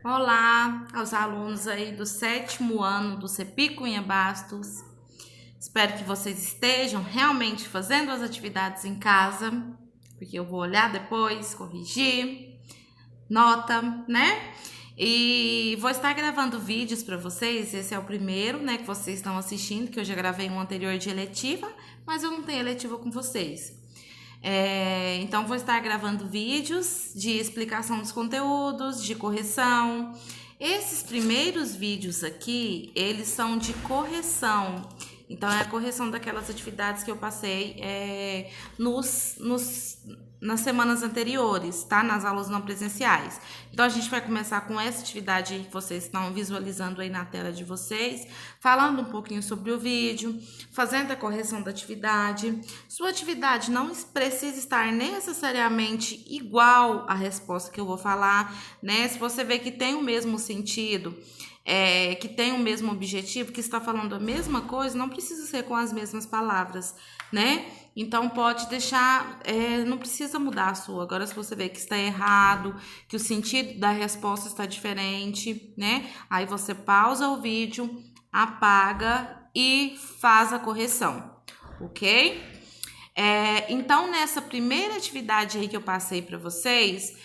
Olá aos alunos aí do 7º ano do CEPI Cunha Bastos. Espero que vocês estejam realmente fazendo as atividades em casa, porque eu vou olhar depois, corrigir, nota, né? E vou estar gravando vídeos para vocês. Esse é o primeiro, né, que vocês estão assistindo, que eu já gravei um anterior de eletiva, mas eu não tenho eletiva com vocês. Então, vou estar gravando vídeos de explicação dos conteúdos, de correção. Esses primeiros vídeos aqui, eles são de correção. Então, é a correção daquelas atividades que eu passei nas semanas anteriores, tá? Nas aulas não presenciais. Então, a gente vai começar com essa atividade que vocês estão visualizando aí na tela de vocês, falando um pouquinho sobre o vídeo, fazendo a correção da atividade. Sua atividade não precisa estar necessariamente igual à resposta que eu vou falar, né? Se você vê que tem o mesmo sentido, que tem o mesmo objetivo, que está falando a mesma coisa, não precisa ser com as mesmas palavras, né? Então, pode deixar, não precisa mudar a sua. Agora, se você vê que está errado, que o sentido da resposta está diferente, né? Aí você pausa o vídeo, apaga e faz a correção, ok? Então, nessa primeira atividade aí que eu passei para vocês,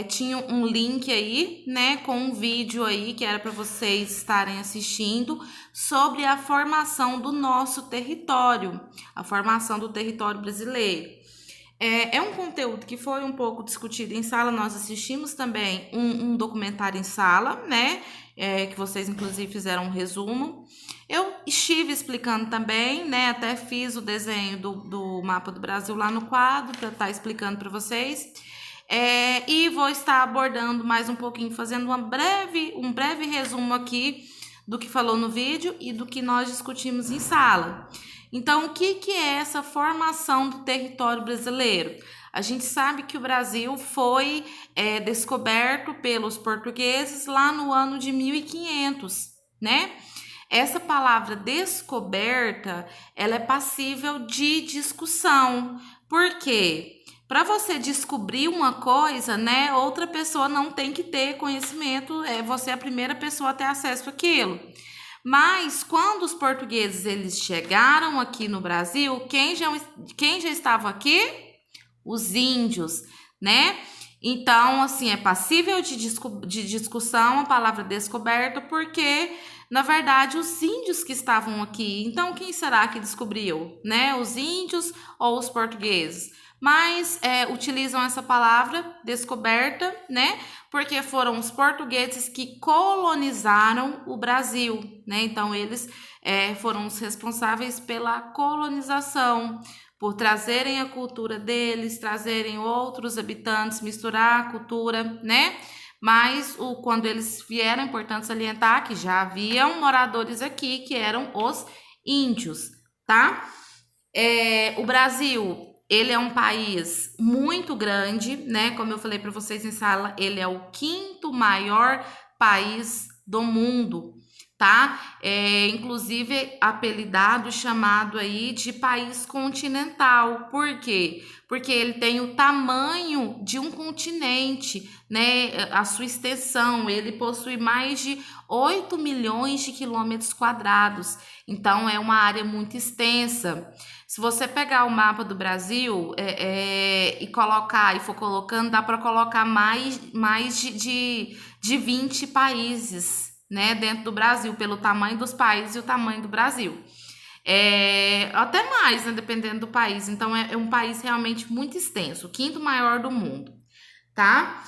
tinha um link aí, né, com um vídeo aí que era para vocês estarem assistindo sobre a formação do nosso território, a formação do território brasileiro. É um conteúdo que foi um pouco discutido em sala. Nós assistimos também um documentário em sala, né, que vocês inclusive fizeram um resumo. Eu estive explicando também, né, até fiz o desenho do mapa do Brasil lá no quadro para estar explicando para vocês. E vou estar abordando mais um pouquinho, fazendo um breve resumo aqui do que falou no vídeo e do que nós discutimos em sala. Então, o que é essa formação do território brasileiro? A gente sabe que o Brasil foi descoberto pelos portugueses lá no ano de 1500, né? Essa palavra descoberta, ela é passível de discussão. Por quê? Para você descobrir uma coisa, né, outra pessoa não tem que ter conhecimento, você é a primeira pessoa a ter acesso àquilo. Mas quando os portugueses eles chegaram aqui no Brasil, quem já estava aqui? Os índios, né? Então, assim, é passível de discussão a palavra descoberta, porque, na verdade, os índios que estavam aqui. Então, quem será que descobriu, né? Os índios ou os portugueses? Mas utilizam essa palavra descoberta, né? Porque foram os portugueses que colonizaram o Brasil, né? Então, eles foram os responsáveis pela colonização, por trazerem a cultura deles, trazerem outros habitantes, misturar a cultura, né? Mas quando eles vieram, é importante salientar que já haviam moradores aqui, que eram os índios, tá? O Brasil, ele é um país muito grande, né? Como eu falei para vocês em sala, ele é o 5º maior país do mundo, tá? Inclusive apelidado, chamado aí de país continental. Por quê? Porque ele tem o tamanho de um continente, né? A sua extensão, ele possui mais de 8 milhões de quilômetros quadrados. Então, é uma área muito extensa. Se você pegar o mapa do Brasil e colocar, e for colocando, dá para colocar mais de 20 países, né, dentro do Brasil, pelo tamanho dos países e o tamanho do Brasil. Até mais, né, dependendo do país. Então, é um país realmente muito extenso, o 5º maior do mundo, tá?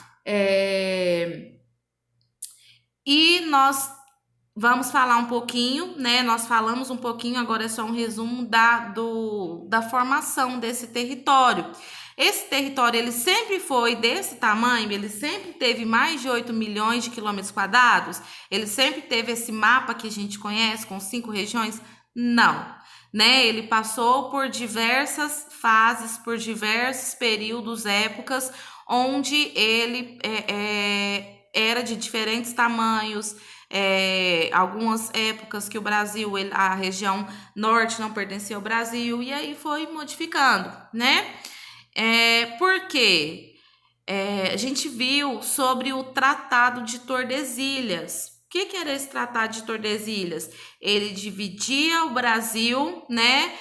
E nós vamos falar um pouquinho, né? Nós falamos um pouquinho, agora é só um resumo da formação desse território. Esse território, ele sempre foi desse tamanho, ele sempre teve mais de 8 milhões de quilômetros quadrados, ele sempre teve esse mapa que a gente conhece, com 5 regiões? Não, né? Ele passou por diversas fases, por diversos períodos, épocas, onde ele era de diferentes tamanhos. Algumas épocas que o Brasil, a região norte não pertencia ao Brasil, e aí foi modificando, né? Por quê? a gente viu sobre o Tratado de Tordesilhas. O que era esse Tratado de Tordesilhas? Ele dividia o Brasil, né,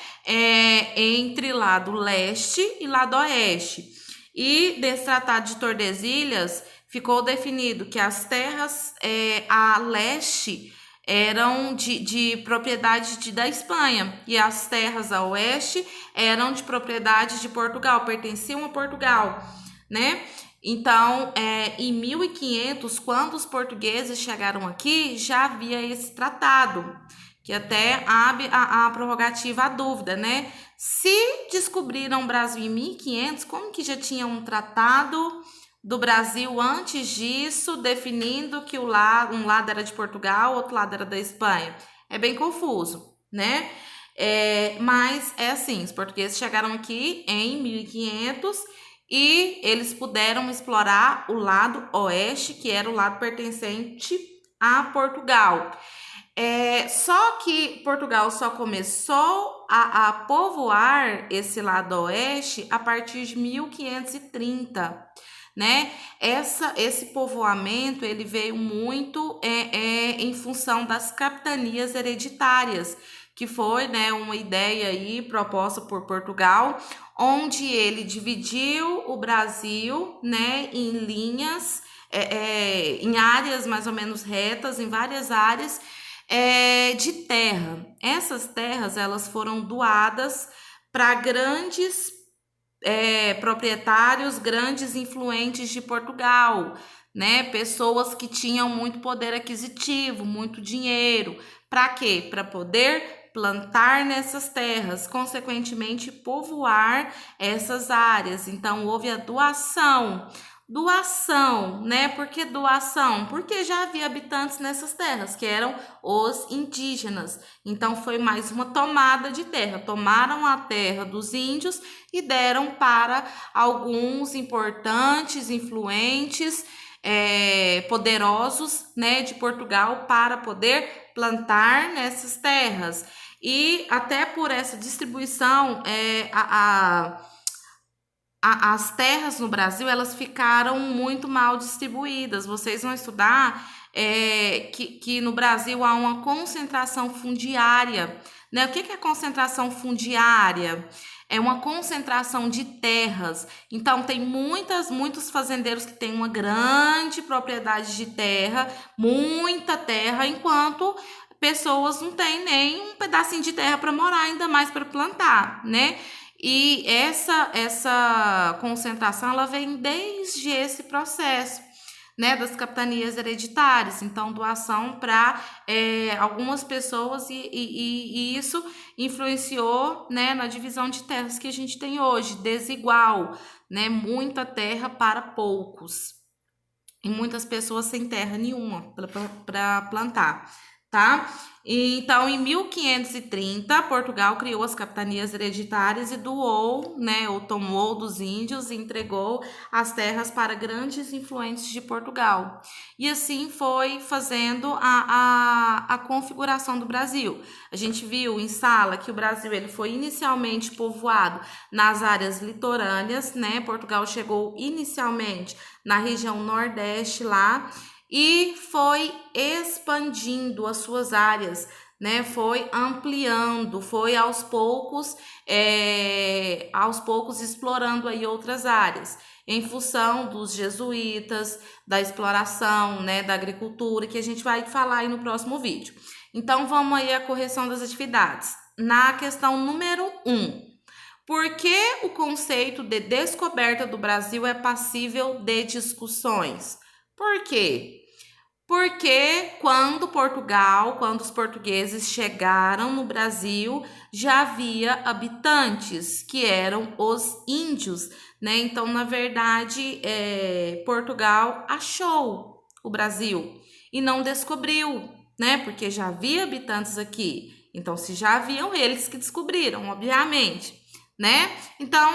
entre lado leste e lado oeste. E desse Tratado de Tordesilhas ficou definido que as terras a leste eram de propriedade da Espanha e as terras a oeste eram de propriedade de Portugal, pertenciam a Portugal, né? Então, em 1500, quando os portugueses chegaram aqui, já havia esse tratado, que até abre a prerrogativa à dúvida, né? Se descobriram o Brasil em 1500, como que já tinha um tratado do Brasil antes disso, definindo que um lado era de Portugal, outro lado era da Espanha? É bem confuso, né? Mas é assim, os portugueses chegaram aqui em 1500 e eles puderam explorar o lado oeste, que era o lado pertencente a Portugal. Só que Portugal só começou a povoar esse lado oeste a partir de 1530, né? Esse povoamento ele veio muito em função das capitanias hereditárias, que foi, né, uma ideia aí proposta por Portugal, onde ele dividiu o Brasil, né, em linhas, em áreas mais ou menos retas, em várias áreas de terra. Essas terras elas foram doadas para grandes proprietários, grandes influentes de Portugal, né? Pessoas que tinham muito poder aquisitivo, muito dinheiro. Para quê? Para poder plantar nessas terras, consequentemente povoar essas áreas. Então houve a doação. Doação, né? Por que doação? Porque já havia habitantes nessas terras, que eram os indígenas. Então foi mais uma tomada de terra. Tomaram a terra dos índios e deram para alguns importantes, influentes, poderosos, né, de Portugal para poder plantar nessas terras. E até por essa distribuição, as terras no Brasil elas ficaram muito mal distribuídas. Vocês vão estudar que no Brasil há uma concentração fundiária, né? O que é concentração fundiária? É uma concentração de terras. Então, tem muitos fazendeiros que têm uma grande propriedade de terra, muita terra, enquanto pessoas não têm nem um pedacinho de terra para morar, ainda mais para plantar, né? E essa concentração, ela vem desde esse processo, né, das capitanias hereditárias. Então, doação para algumas pessoas e isso influenciou, né, na divisão de terras que a gente tem hoje, desigual, né, muita terra para poucos e muitas pessoas sem terra nenhuma para plantar, tá? Então, em 1530, Portugal criou as capitanias hereditárias e doou, né, ou tomou dos índios e entregou as terras para grandes influentes de Portugal. E assim foi fazendo a configuração do Brasil. A gente viu em Sala que o Brasil ele foi inicialmente povoado nas áreas litorâneas, né? Portugal chegou inicialmente na região nordeste lá, e foi expandindo as suas áreas, né? Foi ampliando, foi aos poucos explorando aí outras áreas, em função dos jesuítas, da exploração, né, da agricultura, que a gente vai falar aí no próximo vídeo. Então, vamos aí à correção das atividades. Na questão número 1, por que o conceito de descoberta do Brasil é passível de discussões? Por quê? Porque quando os portugueses chegaram no Brasil, já havia habitantes, que eram os índios, né? Então, na verdade, Portugal achou o Brasil e não descobriu, né? Porque já havia habitantes aqui. Então, se já haviam, eles que descobriram, obviamente, né? Então,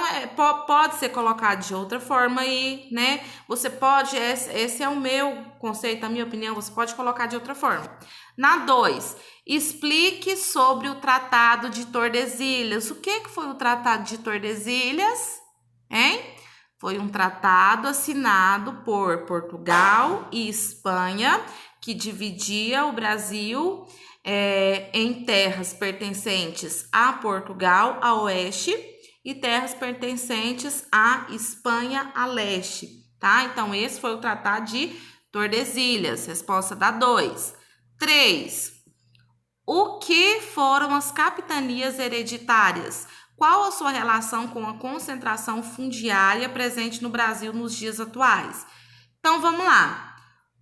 pode ser colocado de outra forma aí, né? Você pode, esse é o meu conceito, a minha opinião, você pode colocar de outra forma. Na 2, explique sobre o Tratado de Tordesilhas. O que foi o Tratado de Tordesilhas? Hein? Foi um tratado assinado por Portugal e Espanha, que dividia o Brasil em terras pertencentes a Portugal, a oeste, e terras pertencentes à Espanha, a leste, tá? Então, esse foi o Tratado de Tordesilhas. Resposta da 2. 3. O que foram as capitanias hereditárias? Qual a sua relação com a concentração fundiária presente no Brasil nos dias atuais? Então, vamos lá.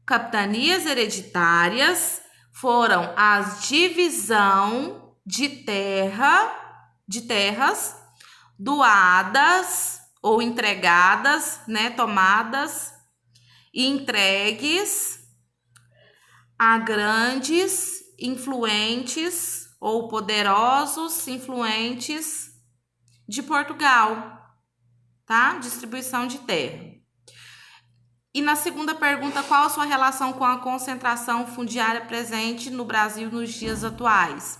Capitanias hereditárias foram as divisão de terras doadas ou entregadas, né, tomadas e entregues a grandes influentes ou poderosos influentes de Portugal, tá? Distribuição de terra. E na segunda pergunta, qual a sua relação com a concentração fundiária presente no Brasil nos dias atuais?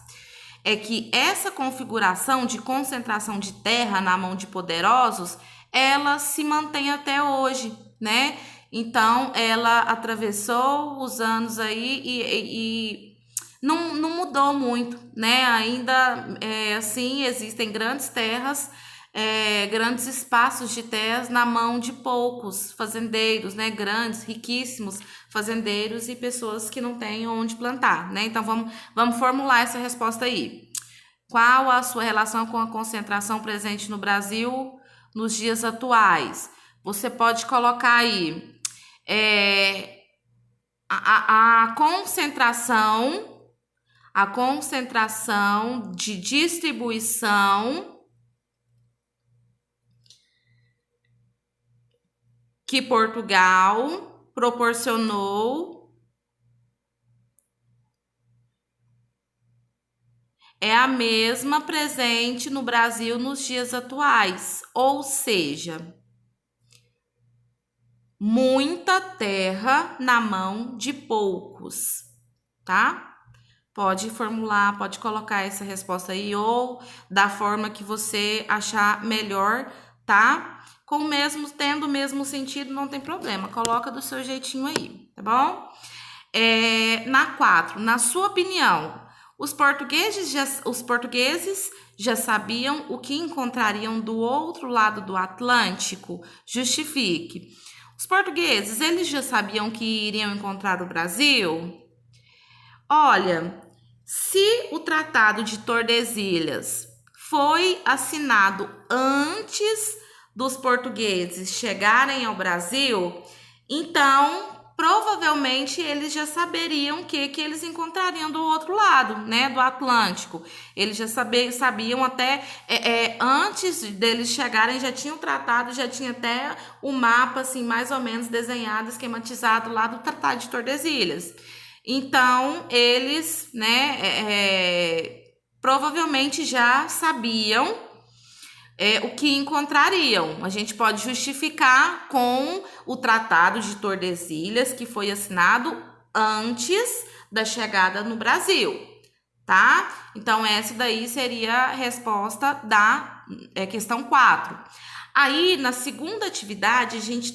É que essa configuração de concentração de terra na mão de poderosos, ela se mantém até hoje, né? Então, ela atravessou os anos aí e não mudou muito, né? Ainda, assim, existem grandes terras, grandes espaços de terras na mão de poucos fazendeiros, né? Grandes, riquíssimos fazendeiros e pessoas que não têm onde plantar, né? Então, vamos formular essa resposta aí. Qual a sua relação com a concentração presente no Brasil nos dias atuais? Você pode colocar aí a concentração de distribuição que Portugal proporcionou é a mesma presente no Brasil nos dias atuais, ou seja, muita terra na mão de poucos, tá? Pode formular, pode colocar essa resposta aí ou da forma que você achar melhor, tá? Tendo o mesmo sentido, não tem problema. Coloca do seu jeitinho aí, tá bom? Na 4, na sua opinião, os portugueses já sabiam o que encontrariam do outro lado do Atlântico? Justifique. Os portugueses, eles já sabiam que iriam encontrar o Brasil? Olha, se o Tratado de Tordesilhas foi assinado antes dos portugueses chegarem ao Brasil, então provavelmente eles já saberiam que eles encontrariam do outro lado, né, do Atlântico. Eles já sabiam até, antes deles chegarem, já tinham tratado, já tinha até o mapa, assim, mais ou menos desenhado, esquematizado lá do Tratado de Tordesilhas. Então, eles, né, provavelmente já sabiam o que encontrariam. A gente pode justificar com o Tratado de Tordesilhas, que foi assinado antes da chegada no Brasil, tá? Então, essa daí seria a resposta da questão 4. Aí, na segunda atividade, a gente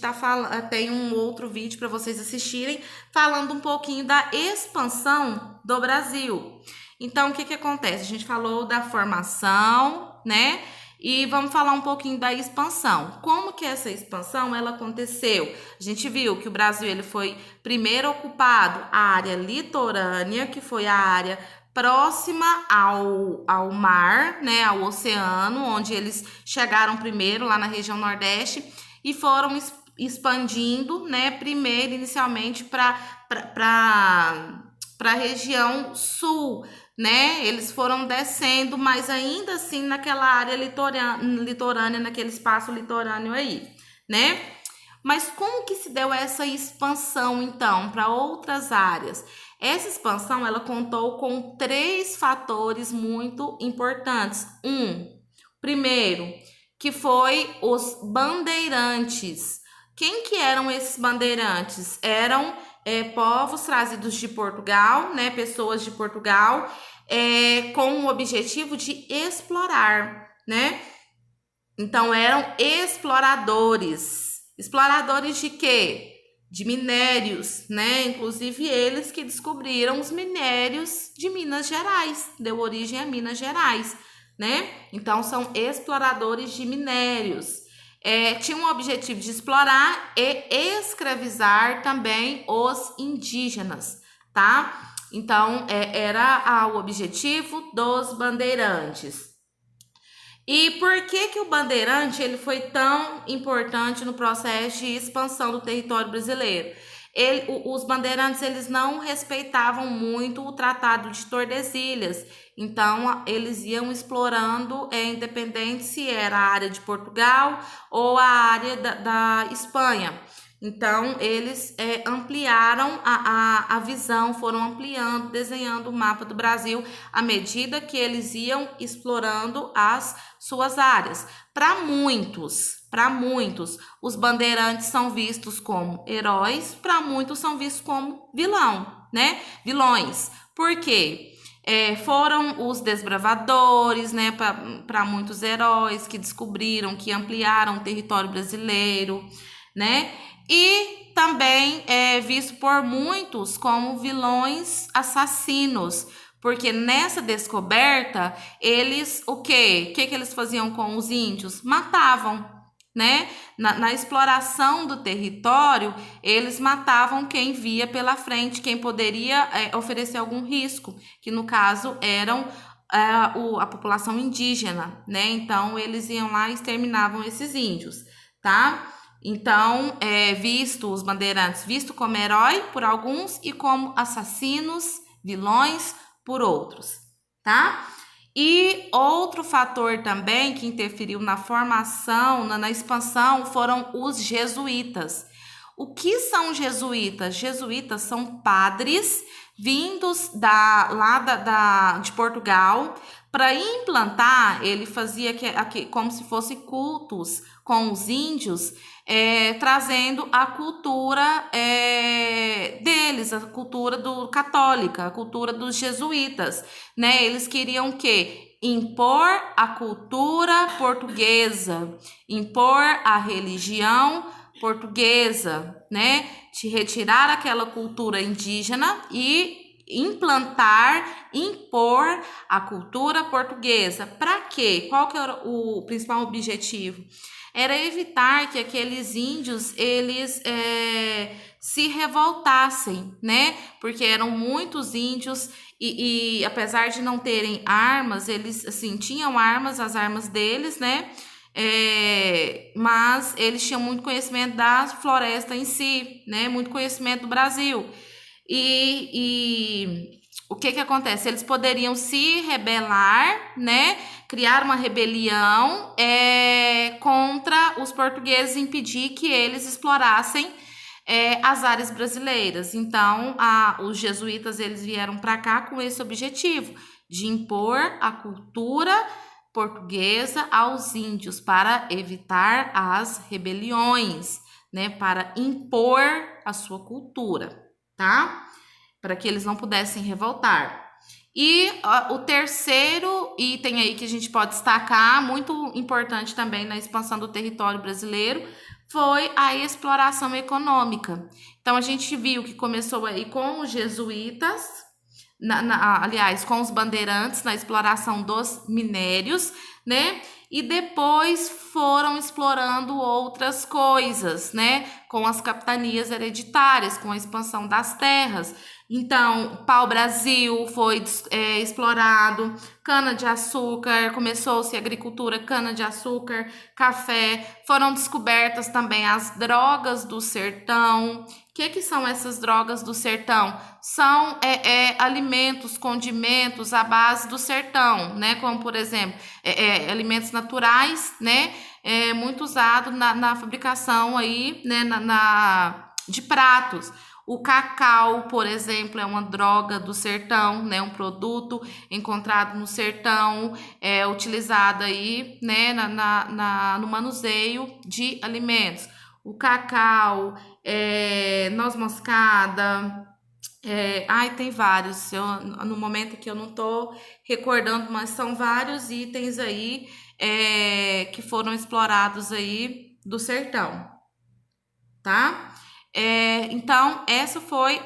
tem um outro vídeo para vocês assistirem, falando um pouquinho da expansão do Brasil. Então, o que acontece? A gente falou da formação, né? E vamos falar um pouquinho da expansão. Como que essa expansão ela aconteceu? A gente viu que o Brasil ele foi primeiro ocupado a área litorânea, que foi a área próxima ao mar, né, ao oceano, onde eles chegaram primeiro lá na região Nordeste e foram expandindo, né, primeiro inicialmente para a região Sul, né? Eles foram descendo, mas ainda assim naquela área litorânea, naquele espaço litorâneo aí, né? Mas como que se deu essa expansão, então, para outras áreas? Essa expansão, ela contou com 3 fatores muito importantes. Primeiro, que foi os bandeirantes. Quem que eram esses bandeirantes? Eram povos trazidos de Portugal, né? Pessoas de Portugal, com o objetivo de explorar, né? Então eram exploradores. Exploradores de quê? De minérios, né? Inclusive eles que descobriram os minérios de Minas Gerais, deu origem a Minas Gerais, né? Então são exploradores de minérios. Tinham o objetivo de explorar e escravizar também os indígenas, tá? Então era o objetivo dos bandeirantes. E por que que o bandeirante ele foi tão importante no processo de expansão do território brasileiro? Os bandeirantes eles não respeitavam muito o Tratado de Tordesilhas, então eles iam explorando, independente se era a área de Portugal ou a área da Espanha. Então, eles ampliaram a visão, foram ampliando, desenhando o mapa do Brasil à medida que eles iam explorando as suas áreas. Para muitos, os bandeirantes são vistos como heróis, para muitos são vistos como vilões. Por quê? Foram os desbravadores, né, para muitos heróis que descobriram, que ampliaram o território brasileiro, né? E também é visto por muitos como vilões assassinos, porque nessa descoberta, eles, o quê? O que eles faziam com os índios? Matavam, né? Na exploração do território, eles matavam quem via pela frente, quem poderia oferecer algum risco, que no caso eram a população indígena, né? Então, eles iam lá e exterminavam esses índios, tá? Então, os bandeirantes visto como herói por alguns e como assassinos, vilões por outros, tá? E outro fator também que interferiu na formação, na expansão, foram os jesuítas. O que são jesuítas? Jesuítas são padres vindos de Portugal. Para implantar, ele fazia como se fosse cultos com os índios, trazendo a cultura deles, a cultura católica, a cultura dos jesuítas, né? Eles queriam o quê? Impor a cultura portuguesa, impor a religião portuguesa, né? De retirar aquela cultura indígena e impor a cultura portuguesa. Para quê? Qual que era o principal objetivo? Era evitar que aqueles índios eles se revoltassem, né? Porque eram muitos índios e apesar de não terem armas, eles assim tinham armas, as armas deles, né? Mas eles tinham muito conhecimento da floresta em si, né? Muito conhecimento do Brasil. E o que acontece? Eles poderiam se rebelar, né? Criar uma rebelião contra os portugueses, impedir que eles explorassem as áreas brasileiras. Então, os jesuítas eles vieram para cá com esse objetivo de impor a cultura portuguesa aos índios para evitar as rebeliões, né? Para impor a sua cultura, tá? Para que eles não pudessem revoltar. E o terceiro item aí que a gente pode destacar, muito importante também na expansão do território brasileiro, foi a exploração econômica. Então, a gente viu que começou aí com os jesuítas, aliás, com os bandeirantes na exploração dos minérios, né? E depois foram explorando outras coisas, né? Com as capitanias hereditárias, com a expansão das terras. Então, pau-brasil foi explorado, cana-de-açúcar, começou-se a agricultura, cana-de-açúcar, café, foram descobertas também as drogas do sertão. O que são essas drogas do sertão? São alimentos, condimentos à base do sertão, né? Como, por exemplo, alimentos naturais, né? Muito usado na fabricação aí, né? De pratos. O cacau, por exemplo, é uma droga do sertão, né? Um produto encontrado no sertão, utilizado aí, né? No manuseio de alimentos. O cacau, noz moscada, tem vários. No momento que eu não estou recordando, mas são vários itens aí que foram explorados aí do sertão, tá? Então, essa foi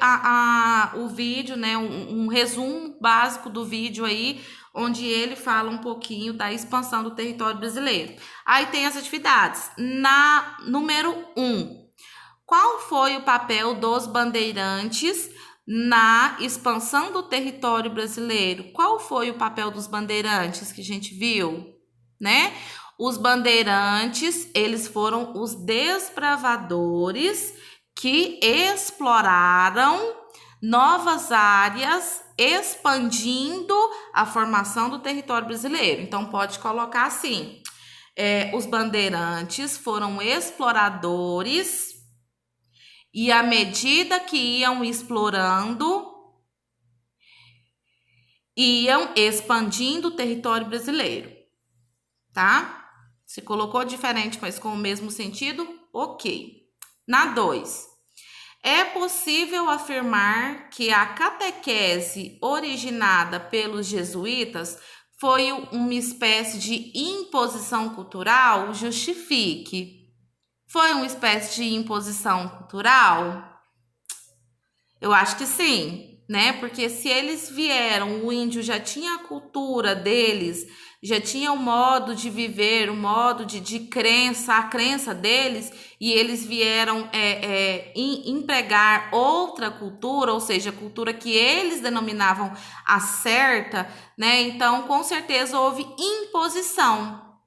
o vídeo, né? Um resumo básico do vídeo aí, onde ele fala um pouquinho da expansão do território brasileiro. Aí tem as atividades. Na número 1, qual foi o papel dos bandeirantes na expansão do território brasileiro? Qual foi o papel dos bandeirantes que a gente viu, né? Os bandeirantes, eles foram os desbravadores que exploraram novas áreas, expandindo a formação do território brasileiro. Então, pode colocar assim, os bandeirantes foram exploradores e, à medida que iam explorando, iam expandindo o território brasileiro, tá? Se colocou diferente, mas com o mesmo sentido, ok. Na 2, é possível afirmar que a catequese originada pelos jesuítas foi uma espécie de imposição cultural? Justifique. Foi uma espécie de imposição cultural? Eu acho que sim, né? Porque se eles vieram, o índio já tinha a cultura deles, já tinha o modo de viver, o modo de crença, a crença deles, e eles vieram empregar outra cultura, ou seja, a cultura que eles denominavam a certa, né? Então, com certeza houve imposição,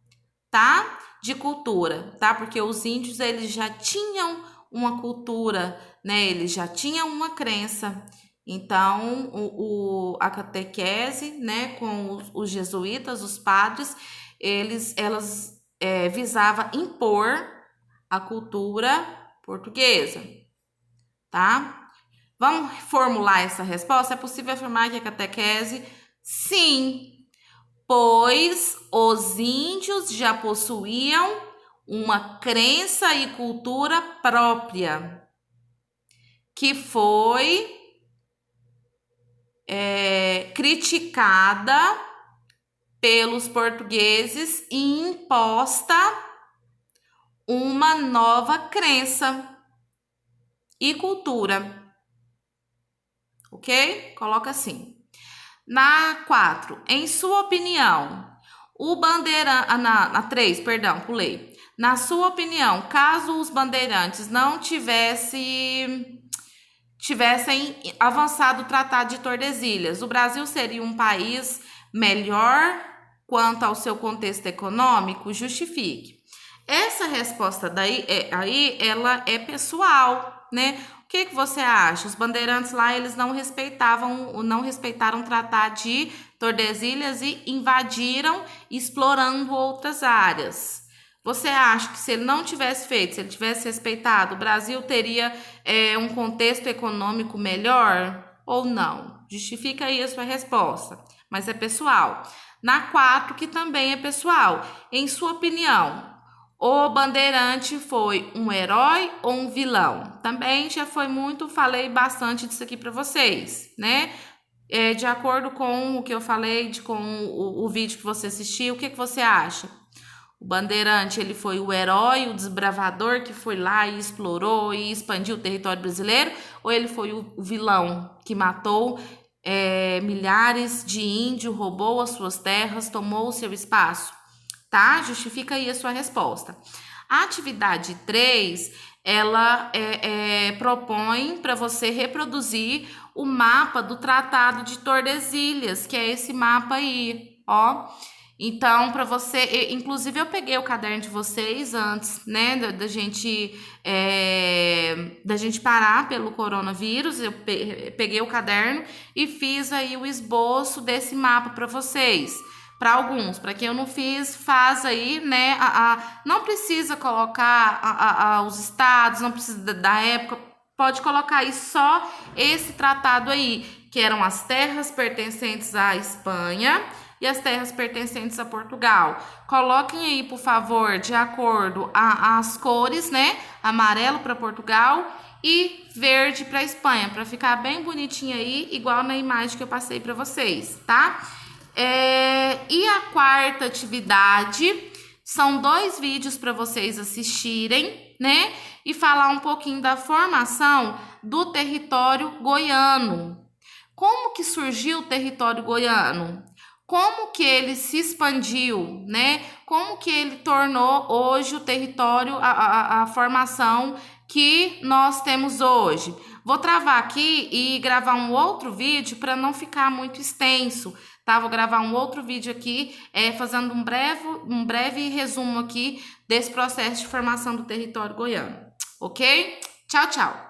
tá? De cultura, tá? Porque os índios, eles já tinham uma cultura, né? Eles já tinham uma crença. Então, a catequese, né, com os jesuítas, os padres, elas visava impor a cultura portuguesa, tá? Vamos formular essa resposta? É possível afirmar que a catequese, sim, pois os índios já possuíam uma crença e cultura própria, que foi criticada pelos portugueses e imposta uma nova crença e cultura. Ok? Coloca assim. Na 4, em sua opinião, o bandeirante... na 3, perdão, pulei. Na sua opinião, caso os bandeirantes não tivessem avançado o Tratado de Tordesilhas, o Brasil seria um país melhor quanto ao seu contexto econômico? Justifique. Essa resposta ela é pessoal, né? O que você acha? Os bandeirantes lá, eles não respeitaram o Tratado de Tordesilhas e invadiram, explorando outras áreas. Você acha que se ele não tivesse feito, se ele tivesse respeitado, o Brasil teria um contexto econômico melhor ou não? Justifica aí a sua resposta, mas é pessoal. Na 4, que também é pessoal, em sua opinião, o bandeirante foi um herói ou um vilão? Também já foi falei bastante disso aqui para vocês, né? De acordo com o que eu falei, com o vídeo que você assistiu, o que você acha? O bandeirante, ele foi o herói, o desbravador que foi lá e explorou e expandiu o território brasileiro? Ou ele foi o vilão que matou milhares de índios, roubou as suas terras, tomou o seu espaço? Tá? Justifica aí a sua resposta. A atividade 3, ela propõe para você reproduzir o mapa do Tratado de Tordesilhas, que é esse mapa aí, ó. Então, para você, inclusive eu peguei o caderno de vocês antes, né, da gente parar pelo coronavírus. Eu peguei o caderno e fiz aí o esboço desse mapa para vocês. Para alguns, para quem eu não fiz, faz aí, né? Não precisa colocar os estados, não precisa da época, pode colocar aí só esse tratado aí, que eram as terras pertencentes à Espanha e as terras pertencentes a Portugal. Coloquem aí, por favor, de acordo as cores, né? Amarelo para Portugal e verde para Espanha, para ficar bem bonitinho aí, igual na imagem que eu passei para vocês, tá? E a quarta atividade são 2 vídeos para vocês assistirem, né? E falar um pouquinho da formação do território goiano. Como que surgiu o território goiano? Como que ele se expandiu, né? Como que ele tornou hoje o território, a formação que nós temos hoje. Vou travar aqui e gravar um outro vídeo para não ficar muito extenso, tá? Vou gravar um outro vídeo aqui, fazendo um breve resumo aqui desse processo de formação do território goiano, ok? Tchau, tchau!